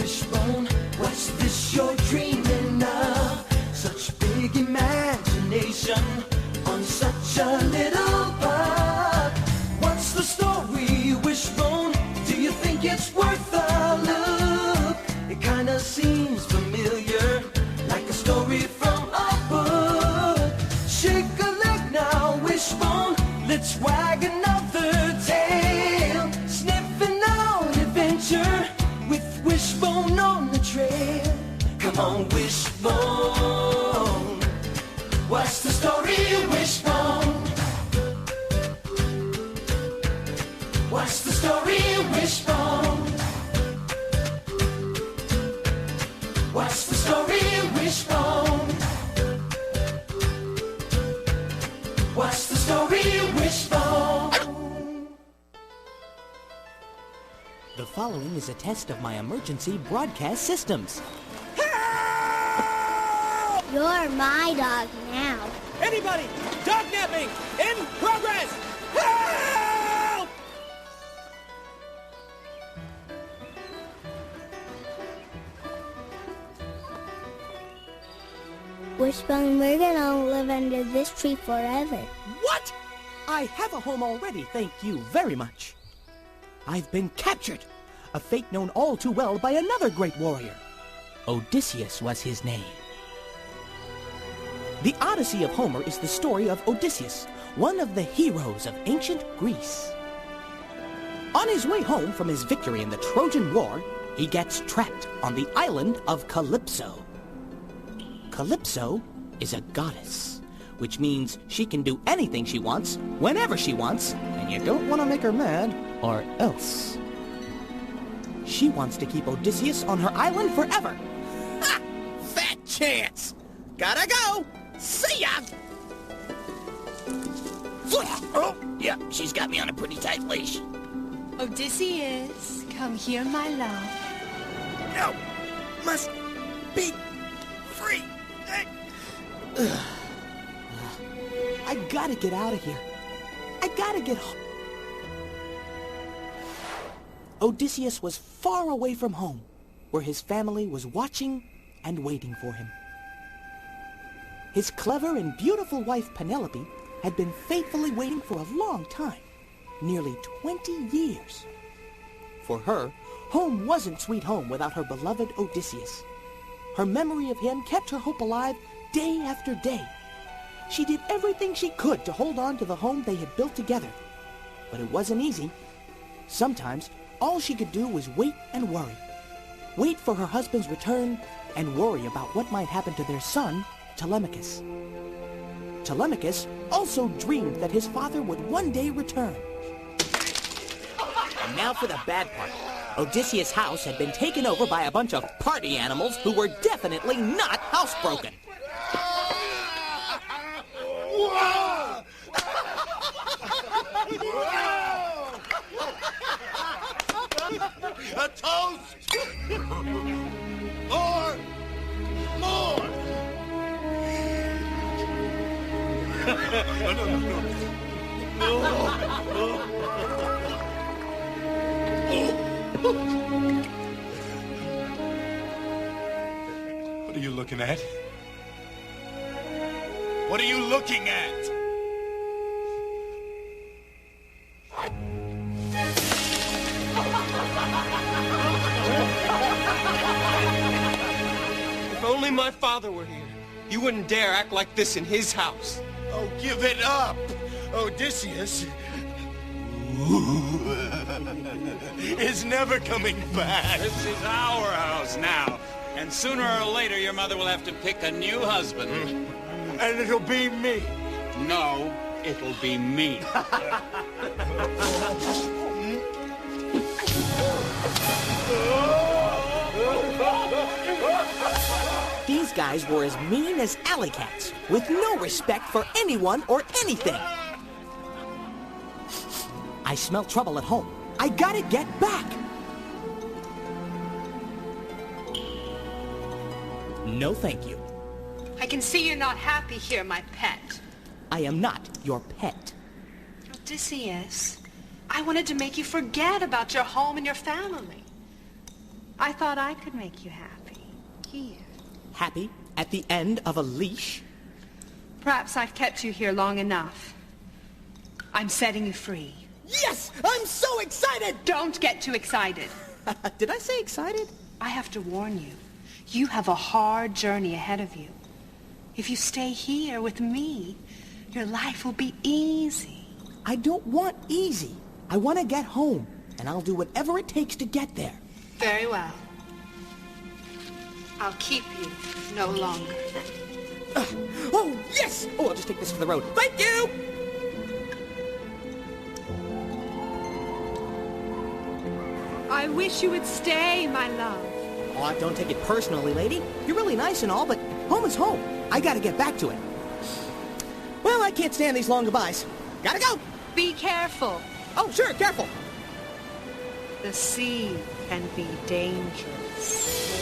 Wishbone, what's this you're dreaming of? Such big imagination on such a little bug. What's the story, Wishbone? Do you think it's worth a look? It kinda seems familiar, like a story from a book. Shake a leg now, Wishbone, let's wag another tail. Sniffing out adventure with Wishbone on the trail. Come on, Wishbone, what's the story, Wishbone? What's the story, Wishbone? What's the story, Wishbone? What's the story, Wishbone? The following is a test of my emergency broadcast systems. You're my dog now. Anybody! Dog napping! In progress! Help! Wishbone, we're gonna live under this tree forever. What? I have a home already, thank you very much. I've been captured, a fate known all too well by another great warrior. Odysseus was his name. The Odyssey of Homer is the story of Odysseus, one of the heroes of ancient Greece. On his way home from his victory in the Trojan War, he gets trapped on the island of Calypso. Calypso is a goddess, which means she can do anything she wants, whenever she wants, and you don't want to make her mad, or else. She wants to keep Odysseus on her island forever. Ha! Fat chance! Gotta go! See ya! Oh, yeah, she's got me on a pretty tight leash. Odysseus, come here, my love. No! Must be free! I gotta get out of here. I gotta get home. Odysseus was far away from home, where his family was watching and waiting for him. His clever and beautiful wife Penelope had been faithfully waiting for a long time, nearly 20 years. For her, home wasn't sweet home without her beloved Odysseus. Her memory of him kept her hope alive day after day. She did everything she could to hold on to the home they had built together. But it wasn't easy. Sometimes, all she could do was wait and worry. Wait for her husband's return and worry about what might happen to their son, Telemachus. Telemachus also dreamed that his father would one day return. And now for the bad part. Odysseus' house had been taken over by a bunch of party animals who were definitely not housebroken. A toast! More! More! What are you looking at? What are you looking at? If only my father were here, he wouldn't dare act like this in his house. Oh, give it up! Odysseus is never coming back. This is our house now. And sooner or later, your mother will have to pick a new husband. And it'll be me. No, it'll be me. These guys were as mean as alley cats, with no respect for anyone or anything. I smell trouble at home. I gotta get back. No, thank you. I can see you're not happy here, my pet. I am not your pet. Odysseus, I wanted to make you forget about your home and your family. I thought I could make you happy. Here. Happy at the end of a leash? Perhaps I've kept you here long enough. I'm setting you free. Yes! I'm so excited! Don't get too excited. Did I say excited? I have to warn you. You have a hard journey ahead of you. If you stay here with me, your life will be easy. I don't want easy. I want to get home, and I'll do whatever it takes to get there. Very well. I'll keep you no longer. Oh, yes! Oh, I'll just take this for the road. Thank you! I wish you would stay, my love. Oh, don't take it personally, lady. You're really nice and all, but home is home. I gotta get back to it. Well, I can't stand these long goodbyes. Gotta go! Be careful. Oh, sure, careful. The sea can be dangerous.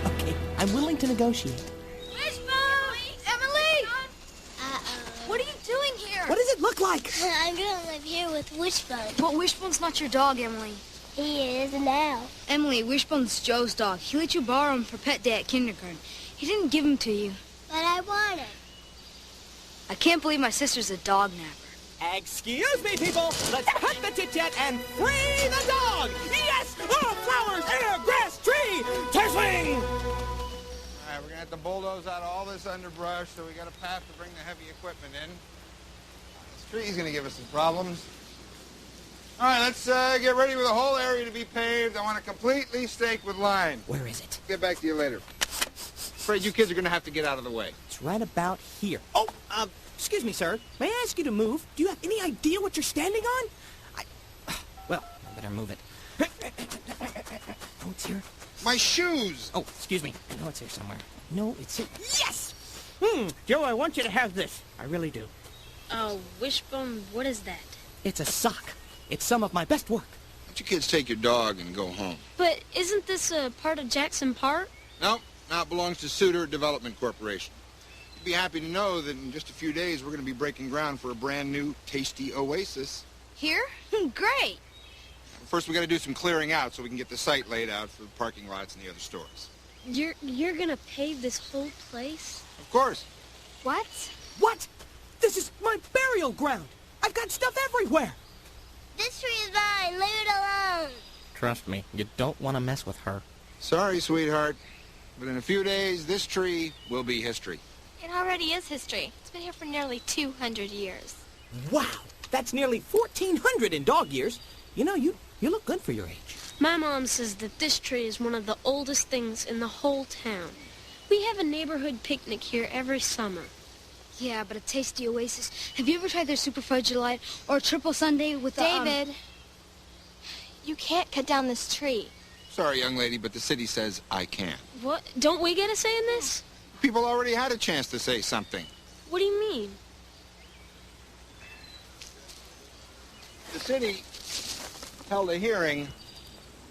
Okay, I'm willing to negotiate. Wishbone! Emily! What are you doing here? What does it look like? I'm gonna live here with Wishbone. But Wishbone's not your dog, Emily. He is now. Emily, Wishbone's Joe's dog. He let you borrow him for pet day at kindergarten. He didn't give him to you. But I want him. I can't believe my sister's a dog napper. Excuse me, people. Let's cut the chit-chat and free the dog. Yes! Oh, flowers, air, grass, tree, to swing! All right, we're gonna have to bulldoze out all this underbrush, so we got a path to bring the heavy equipment in. This tree's gonna give us some problems. All right, let's get ready for the whole area to be paved. I want it completely staked with line. Where is it? Get back to you later. Afraid you kids are gonna have to get out of the way. It's right about here. Oh, excuse me, sir. May I ask you to move? Do you have any idea what you're standing on? Well, I better move it. Oh, it's here. My shoes! Oh, excuse me. I know it's here somewhere. No, it's here. Yes! Joe, I want you to have this. I really do. Oh, Wishbone, what is that? It's a sock. It's some of my best work. Why don't you kids take your dog and go home? But isn't this a part of Jackson Park? No, now it belongs to Suter Development Corporation. You'd be happy to know that in just a few days we're going to be breaking ground for a brand new, tasty oasis. Here? Great. First, we got to do some clearing out so we can get the site laid out for the parking lots and the other stores. You're gonna pave this whole place? Of course. What? What? This is my burial ground. I've got stuff everywhere. This tree is mine. Leave it alone. Trust me, you don't want to mess with her. Sorry, sweetheart, but in a few days, this tree will be history. It already is history. It's been here for nearly 200 years. Wow, that's nearly 1,400 in dog years. You know, you look good for your age. My mom says that this tree is one of the oldest things in the whole town. We have a neighborhood picnic here every summer. Yeah, but a tasty oasis. Have you ever tried their super fudge delight or a triple sundae with David, you can't cut down this tree. Sorry, young lady, but the city says I can. What? Don't we get a say in this? People already had a chance to say something. What do you mean? The city held a hearing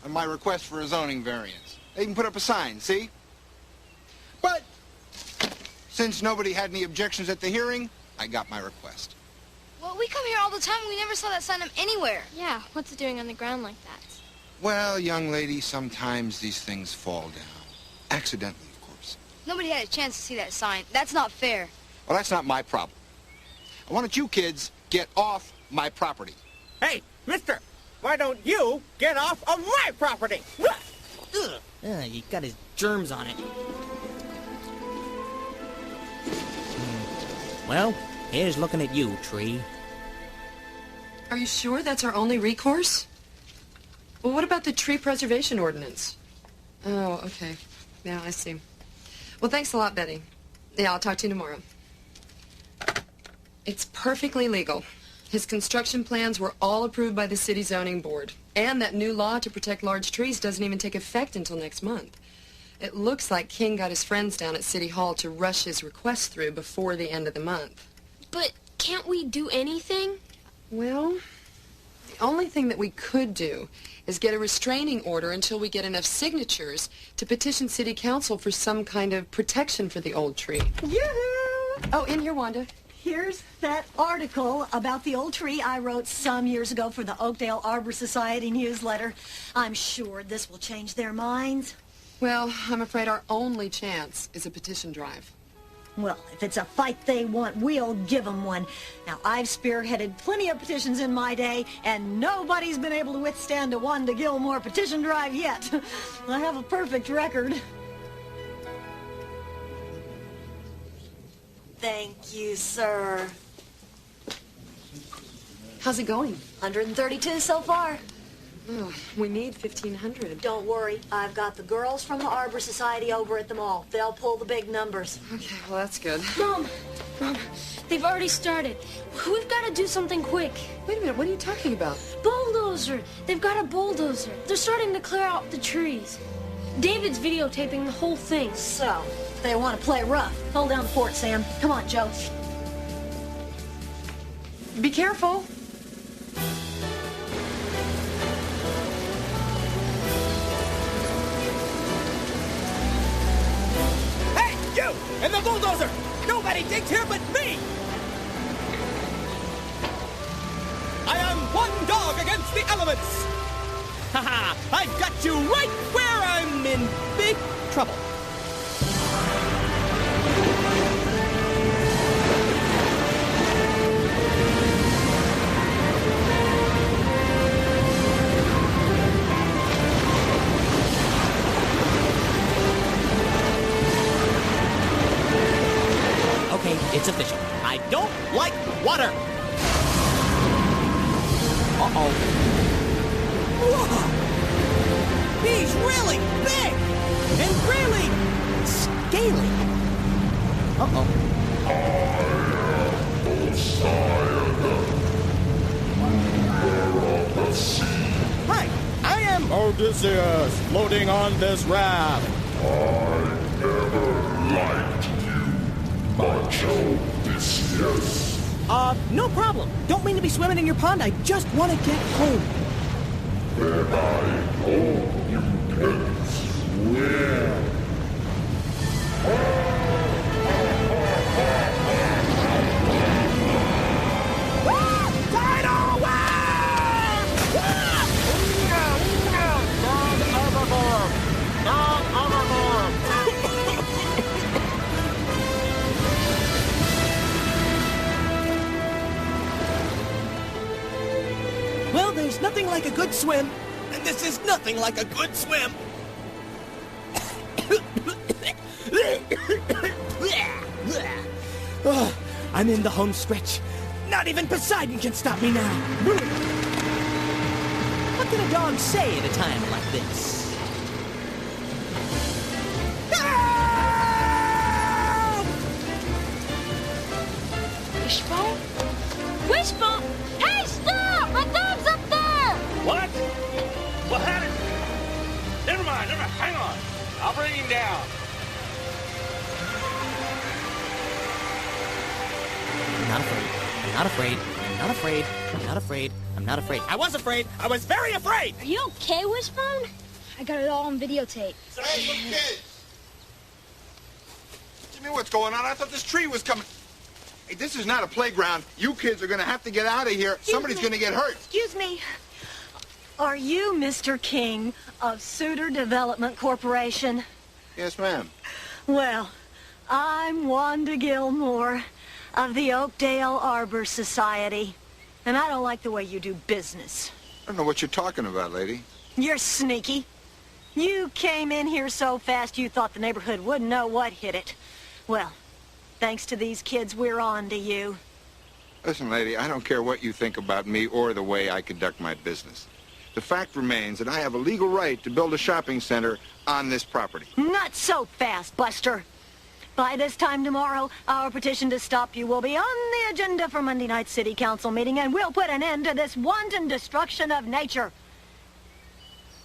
on my request for a zoning variance. They even put up a sign, see? But since nobody had any objections at the hearing, I got my request. Well, we come here all the time and we never saw that sign up anywhere. Yeah, what's it doing on the ground like that? Well, young lady, sometimes these things fall down. Accidentally, of course. Nobody had a chance to see that sign. That's not fair. Well, that's not my problem. I wanted you kids get off my property. Hey, mister, why don't you get off of my property? He got his germs on it. Well, here's looking at you, tree. Are you sure that's our only recourse? Well, what about the tree preservation ordinance? Oh, okay. Yeah, I see. Well, thanks a lot, Betty. Yeah, I'll talk to you tomorrow. It's perfectly legal. His construction plans were all approved by the city zoning board. And that new law to protect large trees doesn't even take effect until next month. It looks like King got his friends down at City Hall to rush his request through before the end of the month. But can't we do anything? Well, the only thing that we could do is get a restraining order until we get enough signatures to petition City Council for some kind of protection for the old tree. Yoo-hoo! Oh, in here, Wanda. Here's that article about the old tree I wrote some years ago for the Oakdale Arbor Society newsletter. I'm sure this will change their minds. Well, I'm afraid our only chance is a petition drive. Well, if it's a fight they want, we'll give them one. Now, I've spearheaded plenty of petitions in my day, and nobody's been able to withstand a Wanda Gilmore petition drive yet. I have a perfect record. Thank you, sir. How's it going? 132 so far. Oh, we need 1,500. Don't worry. I've got the girls from the Arbor Society over at the mall. They'll pull the big numbers. Okay, well, that's good. Mom, they've already started. We've got to do something quick. Wait a minute, what are you talking about? Bulldozer. They've got a bulldozer. They're starting to clear out the trees. David's videotaping the whole thing. So, they want to play rough. Hold down the fort, Sam. Come on, Joe. Be careful. Hey, you! And the bulldozer! Nobody digs here but me! I am one dog against the elements! Haha! I've got you right where I'm in big trouble. Okay, it's official. I don't like water. Uh-oh. Whoa! He's really big! And really scaly. Uh-oh. Hi, I am Odysseus, floating on this raft. I never liked you, much, Odysseus. No problem. Don't mean to be swimming in your pond. I just want to get home. Then I hope you can swim. Tidal wave! Down overboard! Down overboard! Well, there's nothing like a good swim, and this is nothing like a good swim. Oh, I'm in the home stretch. Not even Poseidon can stop me now. What can a dog say at a time like this? Wishbone? Wishbone! Hey, stop! My dog's up there! What? Well, how did... Never mind. Hang on. I'll bring him down. I'm not afraid. I'm not afraid. I'm not afraid. I'm not afraid. I'm not afraid. I was afraid. I was very afraid! Are you okay, Wishbone? I got it all on videotape. Hey, look, kids! Tell me what's going on. I thought this tree was coming. Hey, this is not a playground. You kids are going to have to get out of here. Somebody's going to get hurt. Excuse me. Are you Mr. King of Suitor Development Corporation? Yes, ma'am. Well, I'm Wanda Gilmore of the Oakdale Arbor Society, and I don't like the way you do business. I don't know what you're talking about, lady. You're sneaky. You came in here so fast you thought the neighborhood wouldn't know what hit it. Well, thanks to these kids, we're on to you. Listen, lady, I don't care what you think about me or the way I conduct my business. The fact remains that I have a legal right to build a shopping center on this property. Not so fast, Buster. By this time tomorrow, our petition to stop you will be on the agenda for Monday night's City Council meeting, and we'll put an end to this wanton destruction of nature.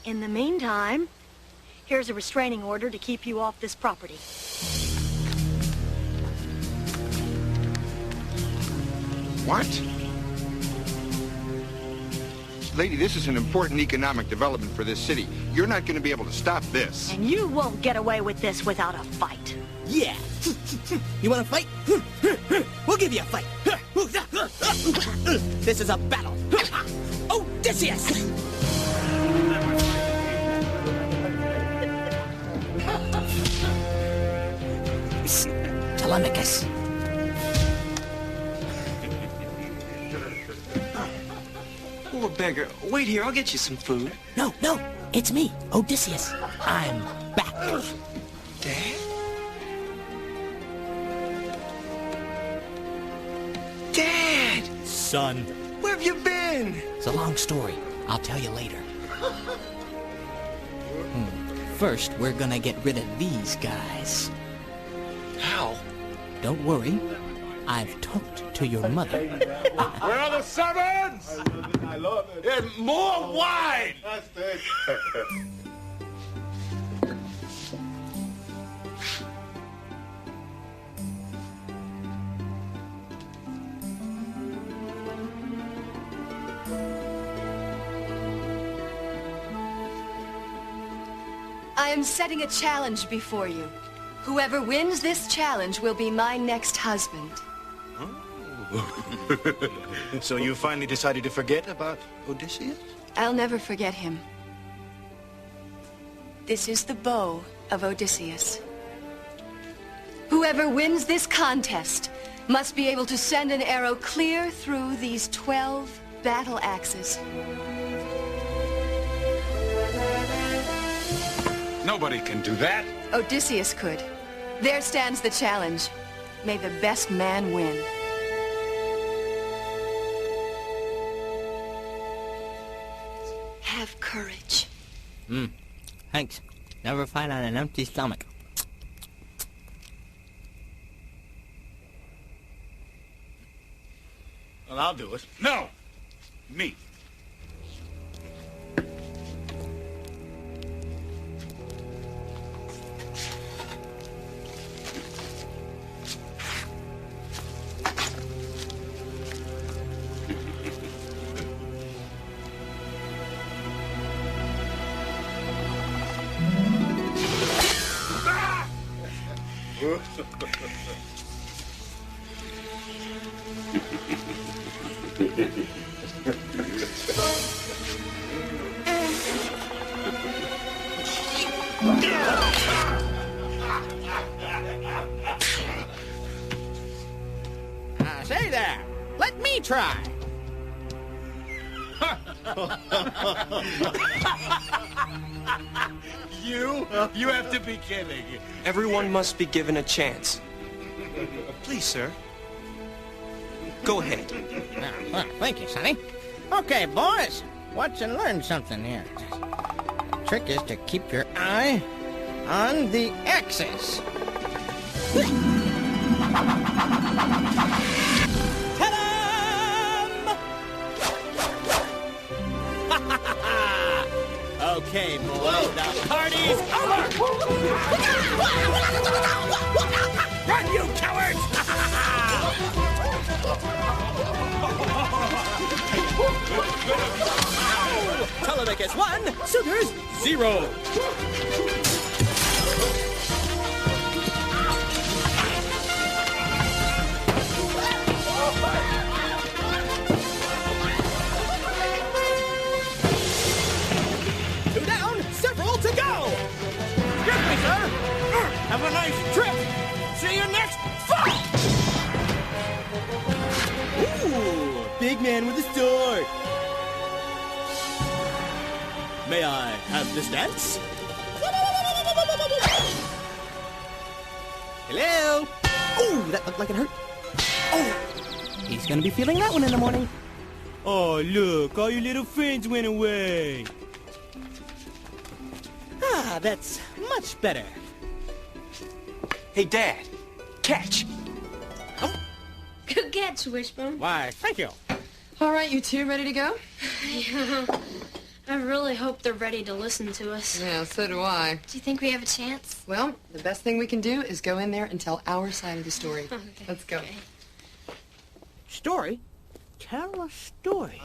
In the meantime, here's a restraining order to keep you off this property. What? Lady, this is an important economic development for this city. You're not going to be able to stop this. And you won't get away with this without a fight. Yeah. You want to fight? We'll give you a fight. This is a battle. Odysseus! Telemachus. Poor beggar. Wait here, I'll get you some food. No, it's me, Odysseus. I'm back. Dad? Dad! Son. Where have you been? It's a long story. I'll tell you later. First, we're gonna get rid of these guys. How? Don't worry. I've talked to your mother. Where are the sevens? I love it. And more wine! That's it. I am setting a challenge before you. Whoever wins this challenge will be my next husband. So you finally decided to forget about Odysseus? I'll never forget him. This is the bow of Odysseus. Whoever wins this contest must be able to send an arrow clear through these 12 battle axes. Nobody can do that. Odysseus could. There stands the challenge. May the best man win. Have courage. Thanks. Never fight on an empty stomach. Well, I'll do it. No! Me. Say there. Let me try. You have to be kidding. Everyone must be given a chance. Please, sir. Go ahead. Well, thank you, Sonny. Okay, boys. Watch and learn something here. Trick is to keep your eye on the axis. Okay, boys, the party's over! Run, you cowards! Telemachus 1, Suitors 0. Two down, several to go! Excuse me, sir! Have a nice trip! See you next fight! Ooh, big man with a sword! May I have this dance? Hello? Ooh, that looked like it hurt. Oh, he's gonna be feeling that one in the morning. Oh, look, all your little friends went away. Ah, that's much better. Hey, Dad. Catch. Oh. Good catch, Wishbone. Why, thank you. All right, you two, ready to go? Yeah. I really hope they're ready to listen to us. Yeah, so do I. Do you think we have a chance? Well, the best thing we can do is go in there and tell our side of the story. Okay. Let's go. Okay. Story? Tell a story.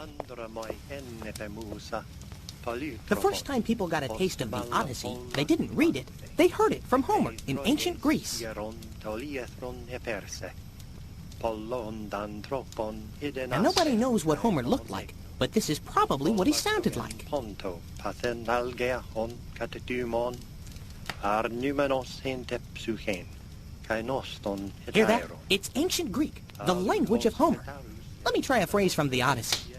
The first time people got a taste of the Odyssey, they didn't read it. They heard it from Homer in ancient Greece. Now, nobody knows what Homer looked like, but this is probably what he sounded like. Hear that? It's ancient Greek, the language of Homer. Let me try a phrase from the Odyssey.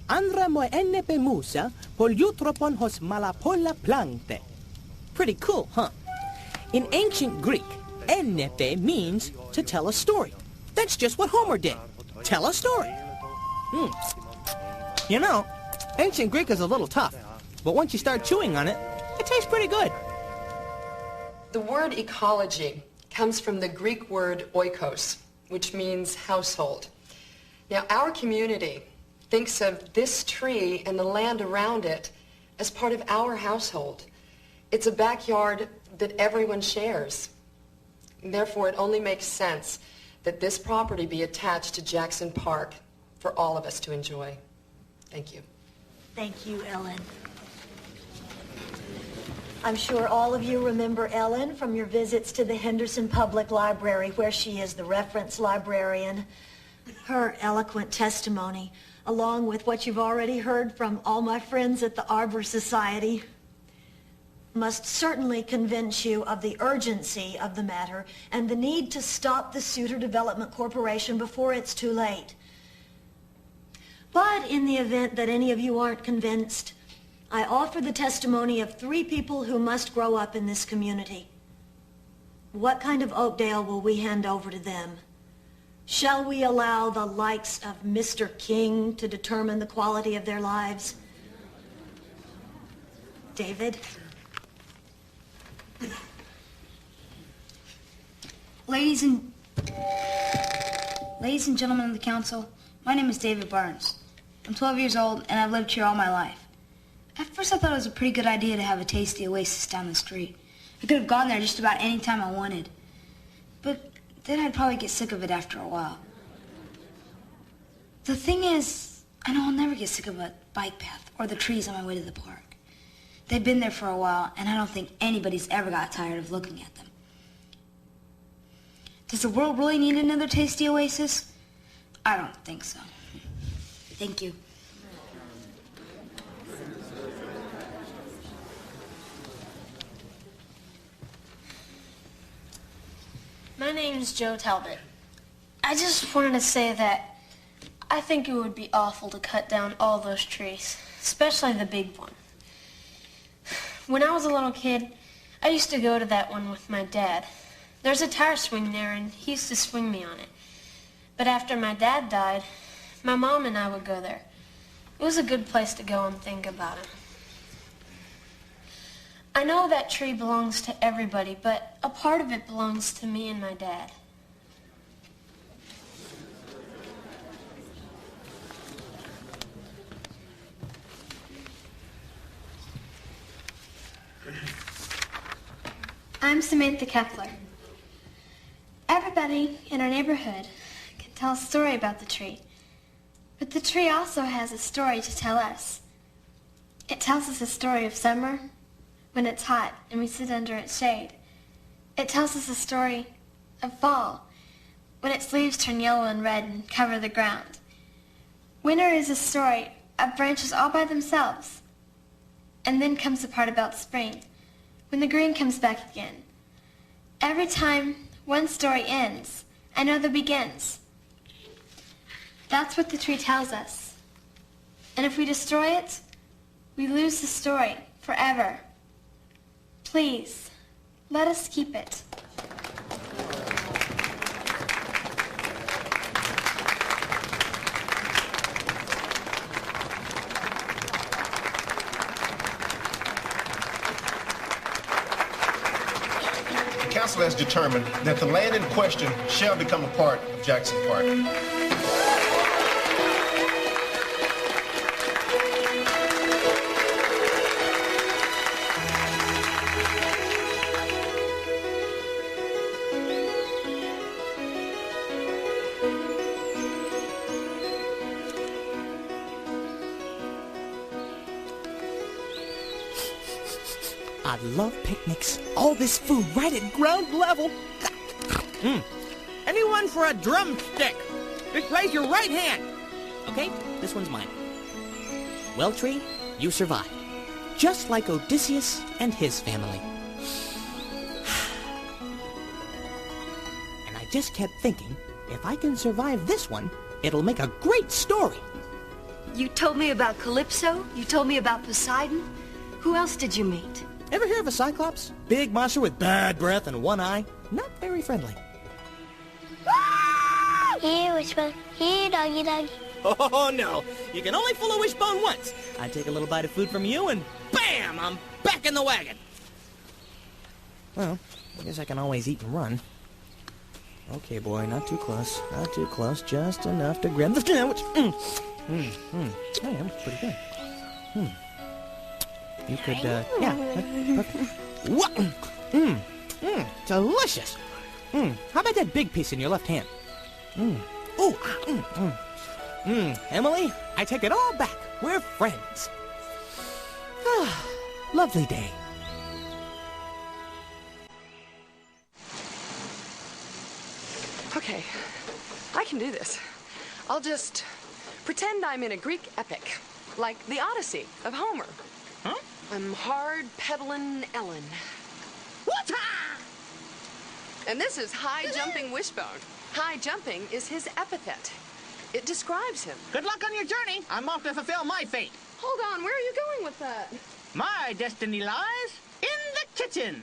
Andra mo enne musa poliutropon hos malapola plante. Pretty cool, huh? In ancient Greek, ennepe means to tell a story. That's just what Homer did. Tell a story. You know, ancient Greek is a little tough, but once you start chewing on it, it tastes pretty good. The word ecology comes from the Greek word oikos, which means household. Now, our community thinks of this tree and the land around it as part of our household. It's a backyard that everyone shares. And therefore, it only makes sense that this property be attached to Jackson Park for all of us to enjoy. Thank you. Thank you, Ellen. I'm sure all of you remember Ellen from your visits to the Henderson Public Library, where she is the reference librarian. Her eloquent testimony, along with what you've already heard from all my friends at the Arbor Society, must certainly convince you of the urgency of the matter and the need to stop the Suter Development Corporation before it's too late. But in the event that any of you aren't convinced, I offer the testimony of 3 people who must grow up in this community. What kind of Oakdale will we hand over to them? Shall we allow the likes of Mr. King to determine the quality of their lives? David? Ladies and gentlemen of the council, my name is David Barnes. I'm 12 years old, and I've lived here all my life. At first, I thought it was a pretty good idea to have a tasty oasis down the street. I could have gone there just about any time I wanted. But then I'd probably get sick of it after a while. The thing is, I know I'll never get sick of a bike path or the trees on my way to the park. They've been there for a while, and I don't think anybody's ever got tired of looking at them. Does the world really need another tasty oasis? I don't think so. Thank you. My name's Joe Talbot. I just wanted to say that I think it would be awful to cut down all those trees, especially the big one. When I was a little kid, I used to go to that one with my dad. There's a tire swing there, and he used to swing me on it. But after my dad died, my mom and I would go there. It was a good place to go and think about him. I know that tree belongs to everybody, but a part of it belongs to me and my dad. I'm Samantha Kepler. Everybody in our neighborhood can tell a story about the tree, but the tree also has a story to tell us. It tells us a story of summer, when it's hot and we sit under its shade. It tells us a story of fall, when its leaves turn yellow and red and cover the ground. Winter is a story of branches all by themselves. And then comes the part about spring, when the green comes back again. Every time one story ends, another begins. That's what the tree tells us. And if we destroy it, we lose the story forever. Please, let us keep it. The council has determined that the land in question shall become a part of Jackson Park. I love picnics. All this food right at ground level. Anyone for a drumstick? Just raise your right hand. Okay, this one's mine. Well, Tree, you survived. Just like Odysseus and his family. And I just kept thinking, if I can survive this one, it'll make a great story. You told me about Calypso. You told me about Poseidon. Who else did you meet? Ever hear of a Cyclops? Big monster with bad breath and one eye. Not very friendly. Here, Wishbone. Here, doggy doggy. Oh, no. You can only fool a wishbone once. I take a little bite of food from you, and bam! I'm back in the wagon. Well, I guess I can always eat and run. Okay, boy, not too close. Not too close. Just enough to grab the sandwich. Hey, that was pretty good. You could, yeah, perfect. What? Delicious. How about that big piece in your left hand? Emily, I take it all back. We're friends. Lovely day. Okay, I can do this. I'll just pretend I'm in a Greek epic, like the Odyssey of Homer. Huh? I'm hard-peddling Ellen. What? And this is high-jumping Wishbone. High jumping is his epithet. It describes him. Good luck on your journey. I'm off to fulfill my fate. Hold on, where are you going with that? My destiny lies in the kitchen.